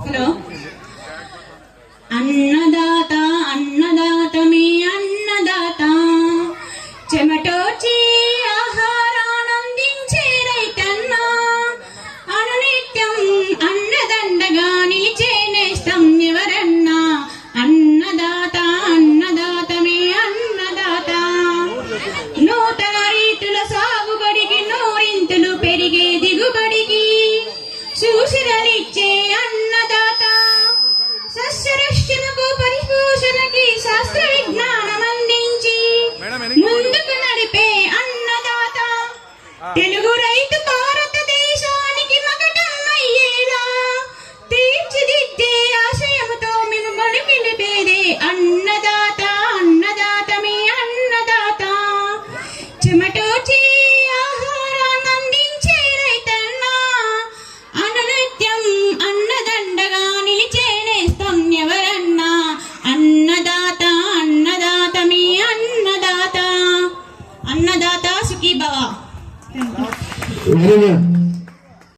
Hello. అన్నదాత అన్నదాత మీ అన్నదాత, చెమటోచి ఆహారానందించే రైతన్నా, అనునిత్యం అన్నదండగా నిలిచే నేస్తం ఎవరన్నా. అన్నదాత అన్నదాత మీ అన్నదాత, నూతన రీతుల సాగుబడికి నూరింతులు పెరిగే దిగుబడికి సూచనలిచ్చే అన్నదాత, సస్యరక్షణకు పరిపోషణకి శాస్త్ర విజ్ఞానం అందించి ముందుకు నడిపే అన్నదాత, తెలుగు రైతు భారతదేశానికి మకటం అయ్యేలా తీర్చిదిద్దే ఆశయముతో మేము మడిపిలిపేదే అన్నదాత. అన్నదాత మీ అన్నదాత, చెమటోచి ఆహారాన్ని అందించే రైతన్నా, అనునిత్యం అన్నదండగా నిలిచే నేస్తం ఎవరన్నా. అన్నదాత అన్నదాత మీ అన్నదాత, అన్నదాత సుఖీ భవ.